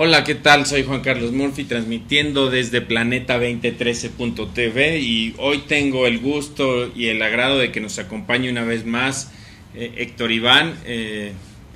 Hola, ¿qué tal? Soy Juan Carlos Murphy, transmitiendo desde Planeta2013.tv y hoy tengo el gusto y el agrado de que nos acompañe una vez más Héctor Iván,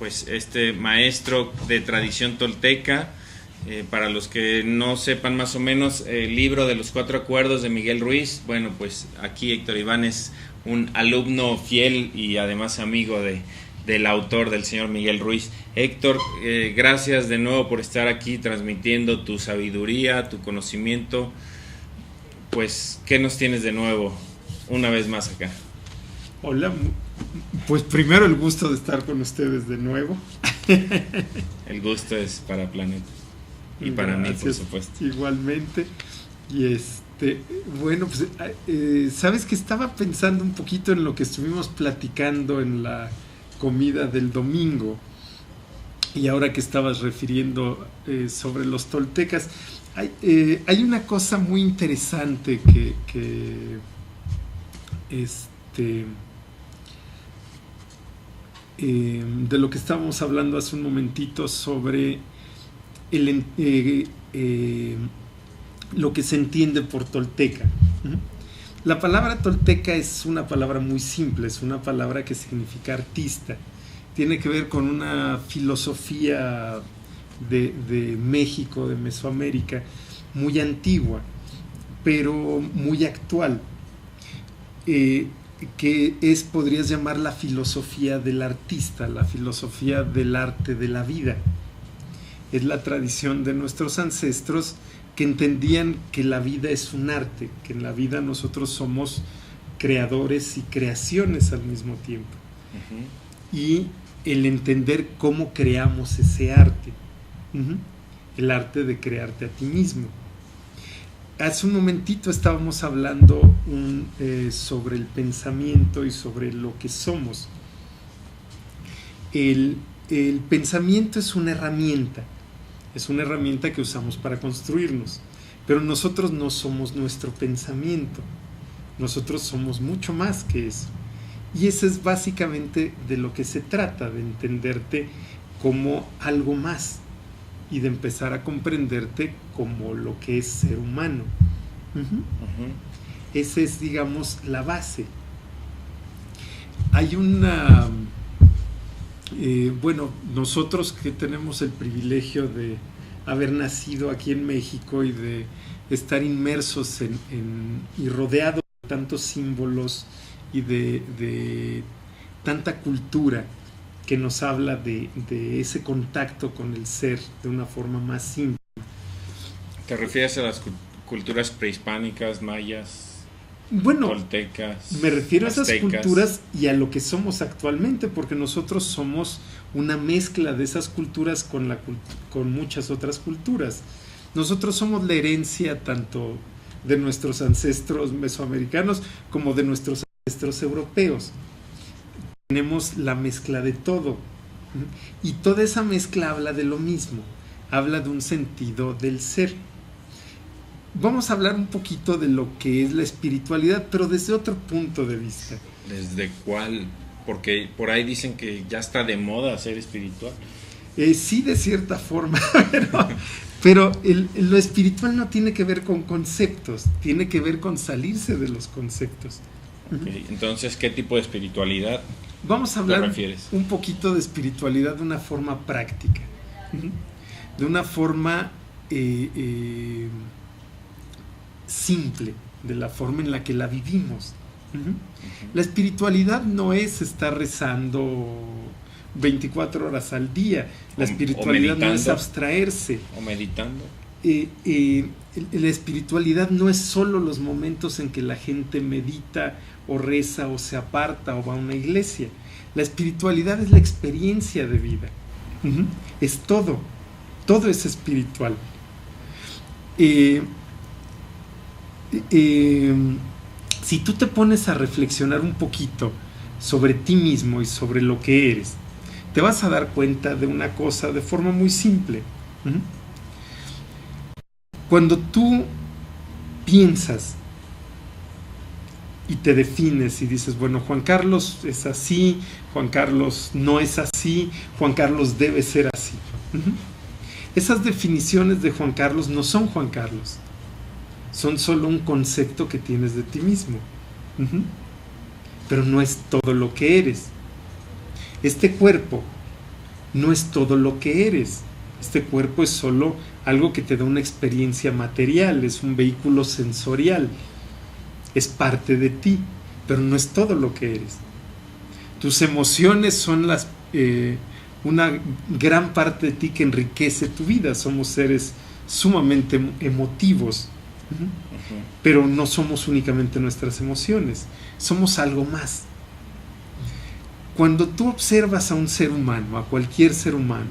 pues este maestro de tradición tolteca. Para los que no sepan más o menos, el libro de los 4 acuerdos de Miguel Ruiz, bueno, pues aquí Héctor Iván es un alumno fiel y además amigo del autor, del señor Miguel Ruiz. Héctor, gracias de nuevo por estar aquí transmitiendo tu sabiduría, tu conocimiento. Pues, ¿qué nos tienes de nuevo una vez más acá? Hola, pues primero el gusto de estar con ustedes de nuevo. El gusto es para Planeta y para mí, por supuesto. Igualmente. Y bueno, pues sabes que estaba pensando un poquito en lo que estuvimos platicando en la comida del domingo, y ahora que estabas refiriendo sobre los toltecas, hay una cosa muy interesante de lo que estábamos hablando hace un momentito sobre lo que se entiende por tolteca. La palabra tolteca es una palabra muy simple, es una palabra que significa artista. Tiene que ver con una filosofía de México, de Mesoamérica, muy antigua, pero muy actual, que podrías llamar la filosofía del artista, la filosofía del arte de la vida. Es la tradición de nuestros ancestros que entendían que la vida es un arte, que en la vida nosotros somos creadores y creaciones al mismo tiempo. Uh-huh. Y el entender cómo creamos ese arte, el arte de crearte a ti mismo. Hace un momentito estábamos hablando sobre el pensamiento y sobre lo que somos. El pensamiento es una herramienta que usamos para construirnos, pero nosotros no somos nuestro pensamiento, nosotros somos mucho más que eso. Y eso es básicamente de lo que se trata, de entenderte como algo más y de empezar a comprenderte como lo que es ser humano. Esa es, digamos, la base. Hay una... bueno, nosotros que tenemos el privilegio de haber nacido aquí en México y de estar inmersos y rodeados de tantos símbolos y de tanta cultura que nos habla de ese contacto con el ser de una forma más simple. ¿Te refieres a las culturas prehispánicas, mayas? Bueno, toltecas, me refiero aztecas, a esas culturas y a lo que somos actualmente, porque nosotros somos una mezcla de esas culturas con muchas otras culturas. Nosotros somos la herencia tanto de nuestros ancestros mesoamericanos como de nuestros ancestros europeos. Tenemos la mezcla de todo, y toda esa mezcla habla de lo mismo, habla de un sentido del ser. Vamos a hablar un poquito de lo que es la espiritualidad, pero desde otro punto de vista. ¿Desde cuál? Porque por ahí dicen que ya está de moda ser espiritual. Sí, de cierta forma, pero lo espiritual no tiene que ver con conceptos, tiene que ver con salirse de los conceptos. Okay. Entonces, ¿qué tipo de espiritualidad vamos a hablar te refieres? Un poquito de espiritualidad de una forma práctica, de una forma simple, de la forma en la que la vivimos. La espiritualidad no es estar rezando 24 horas al día. La espiritualidad no es abstraerse o meditando. La espiritualidad no es solo los momentos en que la gente medita o reza o se aparta o va a una iglesia. La espiritualidad es la experiencia de vida. Es todo es espiritual. Si tú te pones a reflexionar un poquito sobre ti mismo y sobre lo que eres, te vas a dar cuenta de una cosa de forma muy simple. Cuando tú piensas y te defines y dices, bueno, Juan Carlos es así, Juan Carlos no es así, Juan Carlos debe ser así. Esas definiciones de Juan Carlos no son Juan Carlos, son solo un concepto que tienes de ti mismo. Pero no es todo lo que eres. Este cuerpo no es todo lo que eres. Este cuerpo es solo algo que te da una experiencia material, es un vehículo sensorial, es parte de ti, pero no es todo lo que eres. Tus emociones son una gran parte de ti que enriquece tu vida. Somos seres sumamente emotivos, pero no somos únicamente nuestras emociones, somos algo más. Cuando tú observas a un ser humano, a cualquier ser humano,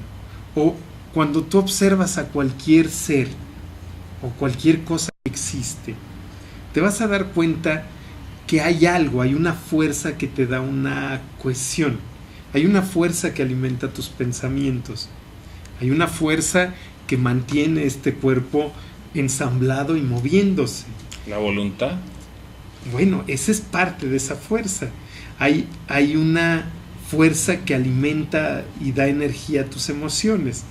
o cuando tú observas a cualquier ser o cualquier cosa que existe, te vas a dar cuenta que hay algo, hay una fuerza que te da una cohesión, hay una fuerza que alimenta tus pensamientos, hay una fuerza que mantiene este cuerpo ensamblado y moviéndose. ¿La voluntad? Bueno, esa es parte de esa fuerza. Hay una fuerza que alimenta y da energía a tus emociones.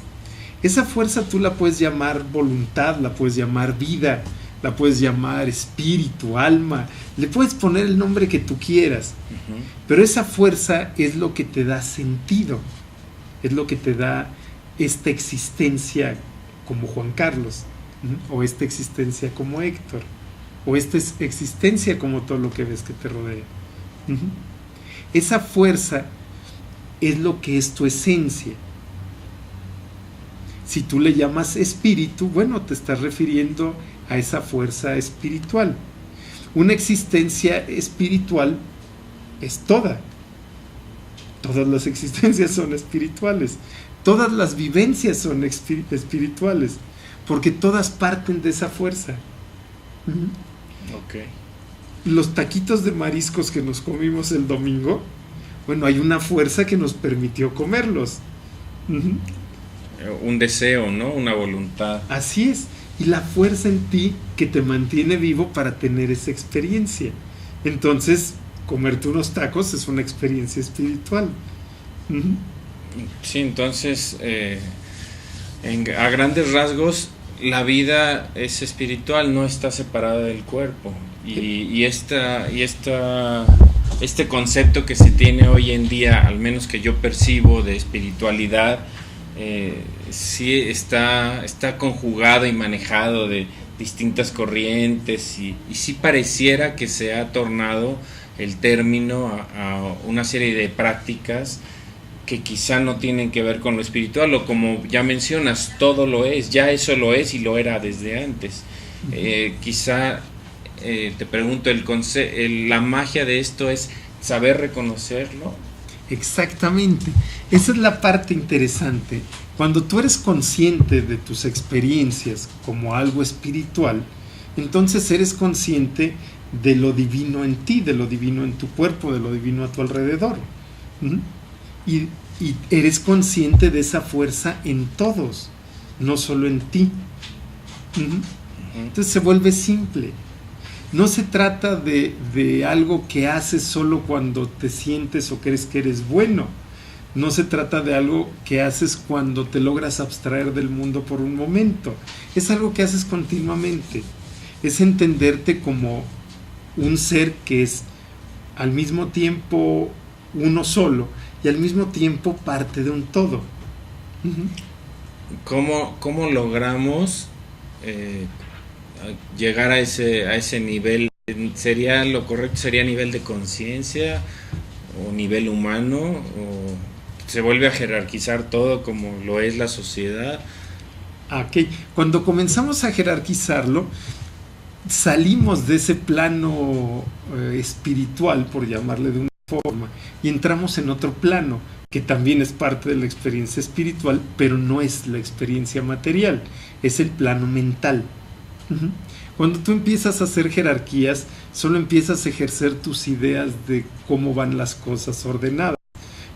Esa fuerza tú la puedes llamar voluntad, la puedes llamar vida, la puedes llamar espíritu, alma, le puedes poner el nombre que tú quieras. Pero esa fuerza es lo que te da sentido, es lo que te da esta existencia como Juan Carlos, o esta existencia como Héctor, o esta existencia como todo lo que ves que te rodea. Esa fuerza es lo que es tu esencia. Si tú le llamas espíritu, bueno, te estás refiriendo a esa fuerza espiritual. Una existencia espiritual es todas las existencias son espirituales, todas las vivencias son espirituales, porque todas parten de esa fuerza. Okay. Los taquitos de mariscos que nos comimos el domingo, bueno, hay una fuerza que nos permitió comerlos. Un deseo, ¿no? Una voluntad. Así es, y la fuerza en ti que te mantiene vivo para tener esa experiencia. Entonces, comerte unos tacos es una experiencia espiritual. Sí, entonces, a grandes rasgos, la vida es espiritual, no está separada del cuerpo. Y este concepto que se tiene hoy en día, al menos que yo percibo, de espiritualidad, sí está conjugado y manejado de distintas corrientes y sí pareciera que se ha tornado el término a una serie de prácticas que quizá no tienen que ver con lo espiritual, o como ya mencionas, todo lo es, ya eso lo es y lo era desde antes. Quizá te pregunto, la magia de esto es saber reconocerlo. Exactamente, esa es la parte interesante. Cuando tú eres consciente de tus experiencias como algo espiritual, entonces eres consciente de lo divino en ti, de lo divino en tu cuerpo, de lo divino a tu alrededor. Y eres consciente de esa fuerza en todos, no solo en ti. Entonces se vuelve simple. No se trata de algo que haces solo cuando te sientes o crees que eres bueno. No se trata de algo que haces cuando te logras abstraer del mundo por un momento. Es algo que haces continuamente. Es entenderte como un ser que es al mismo tiempo uno solo y al mismo tiempo parte de un todo. ¿Cómo logramos llegar a ese nivel? ¿Sería lo correcto? ¿Sería nivel de conciencia o nivel humano? ¿O se vuelve a jerarquizar todo como lo es la sociedad? Okay. Cuando comenzamos a jerarquizarlo, salimos de ese plano espiritual, por llamarle de una forma, y entramos en otro plano que también es parte de la experiencia espiritual, pero no es la experiencia material, es el plano mental. Cuando tú empiezas a hacer jerarquías, solo empiezas a ejercer tus ideas de cómo van las cosas ordenadas,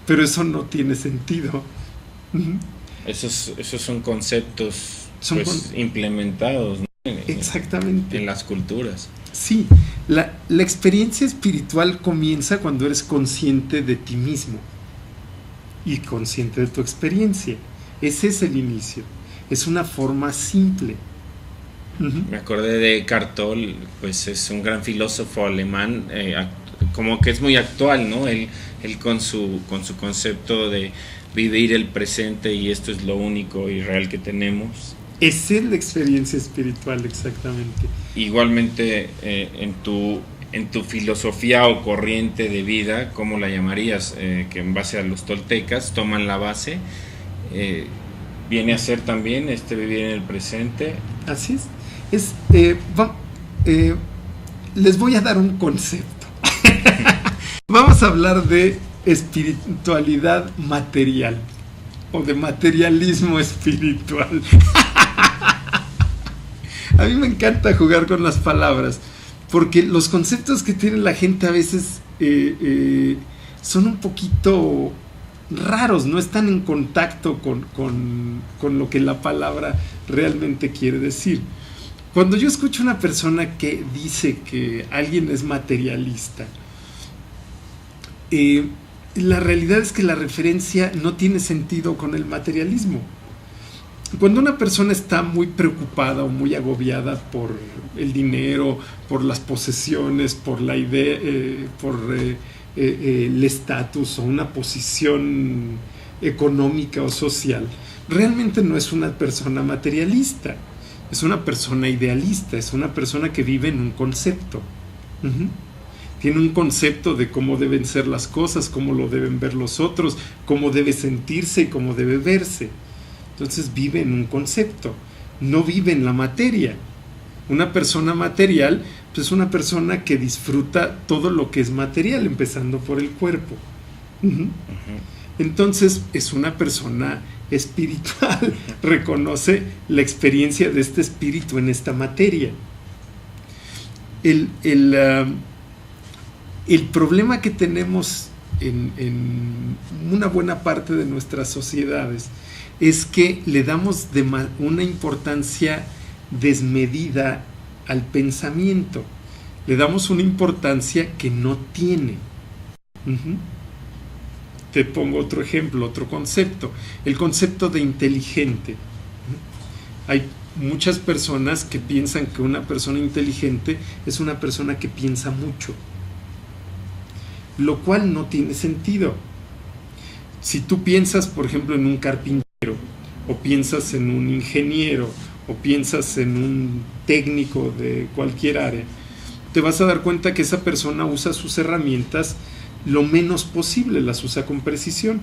pero eso no tiene sentido. Esos son conceptos implementados, ¿no? Exactamente. En las culturas. Sí, la experiencia espiritual comienza cuando eres consciente de ti mismo y consciente de tu experiencia. Ese es el inicio. es una forma simple. Me acordé de Eckhart Tolle, pues es un gran filósofo alemán, como que es muy actual, ¿no? Él con su concepto de vivir el presente, y esto es lo único y real que tenemos. Esa es la experiencia espiritual, exactamente. Igualmente, en tu filosofía o corriente de vida, ¿cómo la llamarías? Que en base a los toltecas toman la base, viene a ser también vivir en el presente. Así es. Les voy a dar un concepto. Vamos a hablar de espiritualidad material o de materialismo espiritual. A mí me encanta jugar con las palabras, porque los conceptos que tiene la gente a veces son un poquito raros, no están en contacto con lo que la palabra realmente quiere decir. Cuando yo escucho a una persona que dice que alguien es materialista, la realidad es que la referencia no tiene sentido con el materialismo. Cuando una persona está muy preocupada o muy agobiada por el dinero, por las posesiones, por la idea, por el estatus o una posición económica o social, realmente no es una persona materialista, es una persona idealista, es una persona que vive en un concepto. Tiene un concepto de cómo deben ser las cosas, cómo lo deben ver los otros, cómo debe sentirse y cómo debe verse. Entonces vive en un concepto, no vive en la materia. Una persona material, pues es una persona que disfruta todo lo que es material, empezando por el cuerpo. Entonces es una persona espiritual, reconoce la experiencia de este espíritu en esta materia. El problema que tenemos en una buena parte de nuestras sociedades es que le damos una importancia desmedida al pensamiento, le damos una importancia que no tiene. Te pongo otro ejemplo, otro concepto, el concepto de inteligente. Hay muchas personas que piensan que una persona inteligente es una persona que piensa mucho, lo cual no tiene sentido. Si tú piensas, por ejemplo, en un carpintero, o piensas en un ingeniero, o piensas en un técnico de cualquier área, te vas a dar cuenta que esa persona usa sus herramientas lo menos posible, las usa con precisión.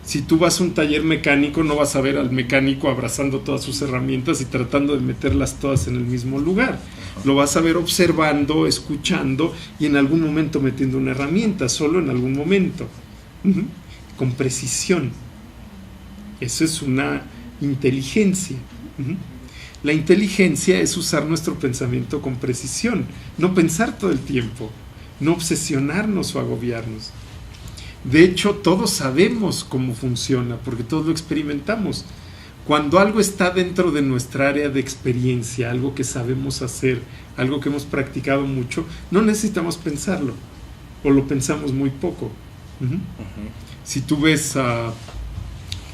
Si tú vas a un taller mecánico, no vas a ver al mecánico abrazando todas sus herramientas y tratando de meterlas todas en el mismo lugar. Lo vas a ver observando, escuchando y en algún momento metiendo una herramienta, solo en algún momento, con precisión. Eso es una inteligencia. La inteligencia es usar nuestro pensamiento con precisión, no pensar todo el tiempo, no obsesionarnos o agobiarnos. De hecho, todos sabemos cómo funciona, porque todos lo experimentamos. Cuando algo está dentro de nuestra área de experiencia, algo que sabemos hacer, algo que hemos practicado mucho, no necesitamos pensarlo, o lo pensamos muy poco. Si tú ves a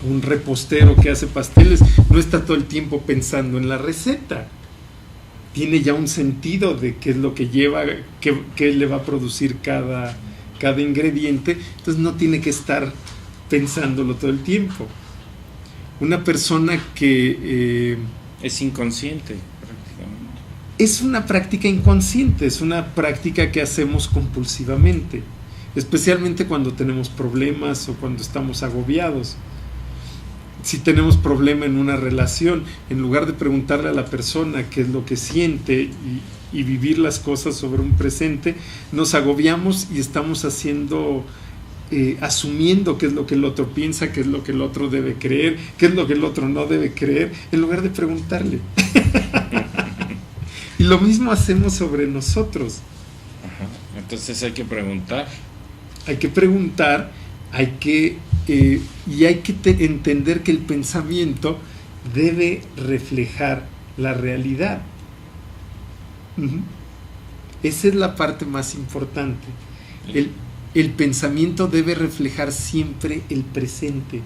un repostero que hace pasteles, no está todo el tiempo pensando en la receta. Tiene ya un sentido de qué es lo que lleva, qué le va a producir cada ingrediente, entonces no tiene que estar pensándolo todo el tiempo. Una persona que es inconsciente prácticamente. Es una práctica inconsciente, es una práctica que hacemos compulsivamente, especialmente cuando tenemos problemas o cuando estamos agobiados. Si tenemos problema en una relación, en lugar de preguntarle a la persona qué es lo que siente y vivir las cosas sobre un presente, nos agobiamos y estamos asumiendo qué es lo que el otro piensa, qué es lo que el otro debe creer, qué es lo que el otro no debe creer, en lugar de preguntarle. Y lo mismo hacemos sobre nosotros. Entonces hay que preguntar. Hay que preguntar, hay que entender que el pensamiento debe reflejar la realidad. Esa es la parte más importante. El pensamiento debe reflejar siempre el presente.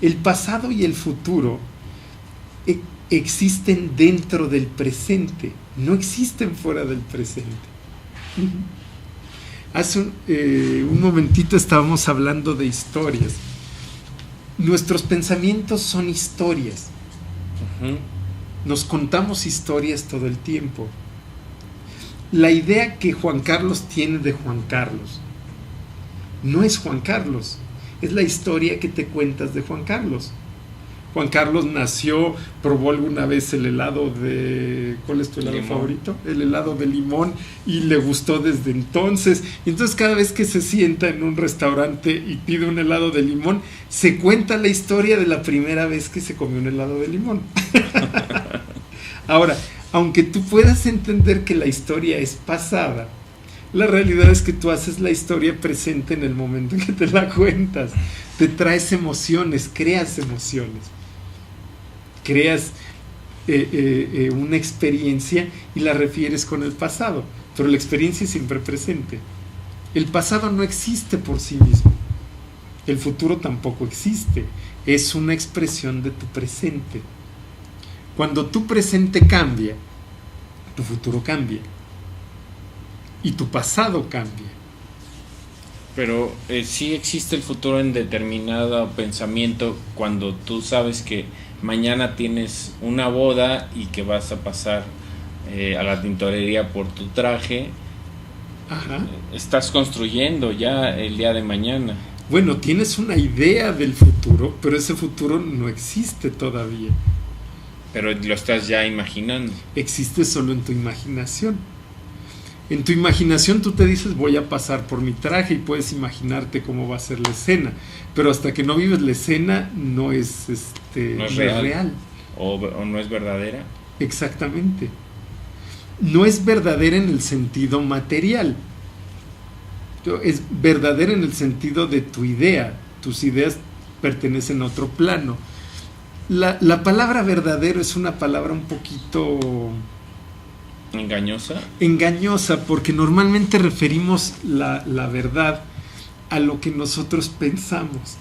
El pasado y el futuro existen dentro del presente, no existen fuera del presente. Hace un momentito estábamos hablando de historias. Nuestros pensamientos son historias. Nos contamos historias todo el tiempo. La idea que Juan Carlos tiene de Juan Carlos no es Juan Carlos, es la historia que te cuentas de Juan Carlos. Juan Carlos nació, probó alguna vez el helado de... ¿Cuál es tu helado favorito? El helado de limón, y le gustó desde entonces. Entonces cada vez que se sienta en un restaurante y pide un helado de limón, se cuenta la historia de la primera vez que se comió un helado de limón. Ahora, aunque tú puedas entender que la historia es pasada, la realidad es que tú haces la historia presente en el momento en que te la cuentas. Te traes emociones, creas emociones. Creas una experiencia y la refieres con el pasado, pero la experiencia es siempre presente. El pasado no existe por sí mismo, el futuro tampoco existe, es una expresión de tu presente. Cuando tu presente cambia, tu futuro cambia y tu pasado cambia. Pero sí existe el futuro en determinado pensamiento, cuando tú sabes que mañana tienes una boda y que vas a pasar a la tintorería por tu traje. Ajá. Estás construyendo ya el día de mañana. Bueno, tienes una idea del futuro, pero ese futuro no existe todavía. Pero lo estás ya imaginando. Existe solo en tu imaginación. En tu imaginación tú te dices, voy a pasar por mi traje, y puedes imaginarte cómo va a ser la escena, pero hasta que no vives la escena no es no es real. O no es verdadera. Exactamente. No es verdadera en el sentido material, es verdadera en el sentido de tu idea. Tus ideas pertenecen a otro plano. La palabra verdadero es una palabra un poquito... Engañosa, porque normalmente referimos la verdad a lo que nosotros pensamos.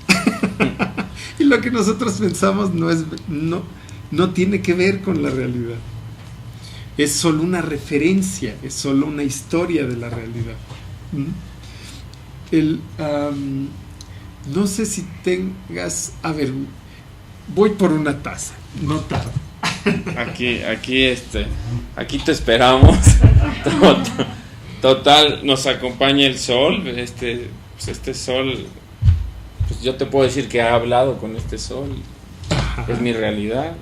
Y lo que nosotros pensamos no tiene que ver con la realidad. Es solo una referencia, es solo una historia de la realidad. No sé si tengas... A ver, voy por una taza, no tardo. Aquí te esperamos. Total, nos acompaña el sol. Este sol, pues yo te puedo decir que ha hablado con este sol. Es mi realidad.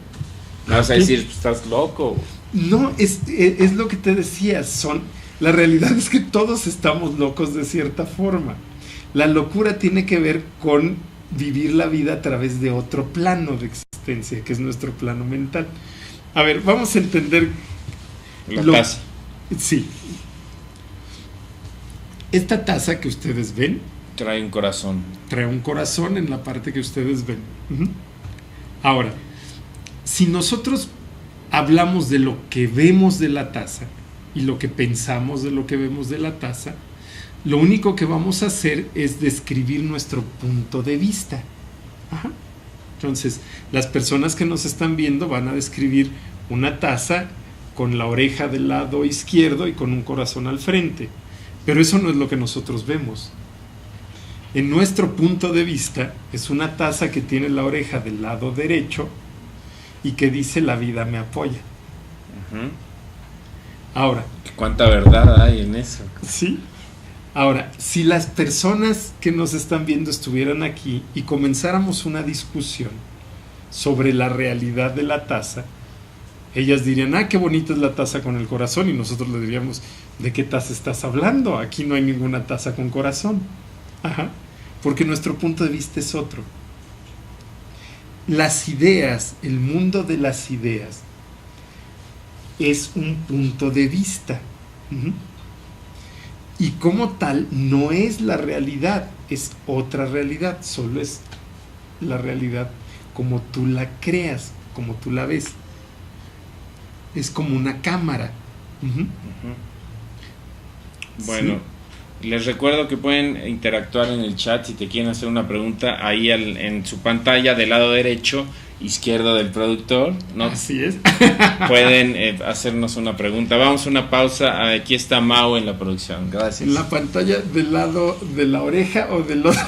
Me vas a decir, pues, estás loco. No, es lo que te decía. La realidad es que todos estamos locos de cierta forma. La locura tiene que ver con vivir la vida a través de otro plano de existencia, que es nuestro plano mental. A ver, vamos a entender la taza. Sí. Esta taza que ustedes ven trae un corazón. Trae un corazón en la parte que ustedes ven. Ahora, si nosotros hablamos de lo que vemos de la taza y lo que pensamos de lo que vemos de la taza, lo único que vamos a hacer es describir nuestro punto de vista. Ajá. Entonces, las personas que nos están viendo van a describir una taza con la oreja del lado izquierdo y con un corazón al frente. Pero eso no es lo que nosotros vemos. En nuestro punto de vista, es una taza que tiene la oreja del lado derecho y que dice: la vida me apoya. Ahora, ¿cuánta verdad hay en eso? Sí. Ahora, si las personas que nos están viendo estuvieran aquí y comenzáramos una discusión sobre la realidad de la taza, ellas dirían: qué bonita es la taza con el corazón, y nosotros le diríamos: ¿de qué taza estás hablando? Aquí no hay ninguna taza con corazón. Ajá. Porque nuestro punto de vista es otro. Las ideas, el mundo de las ideas, es un punto de vista. Y como tal, no es la realidad, es otra realidad, solo es la realidad como tú la creas, como tú la ves. Es como una cámara. Bueno, Les recuerdo que pueden interactuar en el chat si te quieren hacer una pregunta ahí en su pantalla del lado derecho, izquierdo del productor, ¿no? Así es. Pueden hacernos una pregunta. Vamos a una pausa. Aquí está Mau en la producción. Gracias. En la pantalla del lado de la oreja o del otro.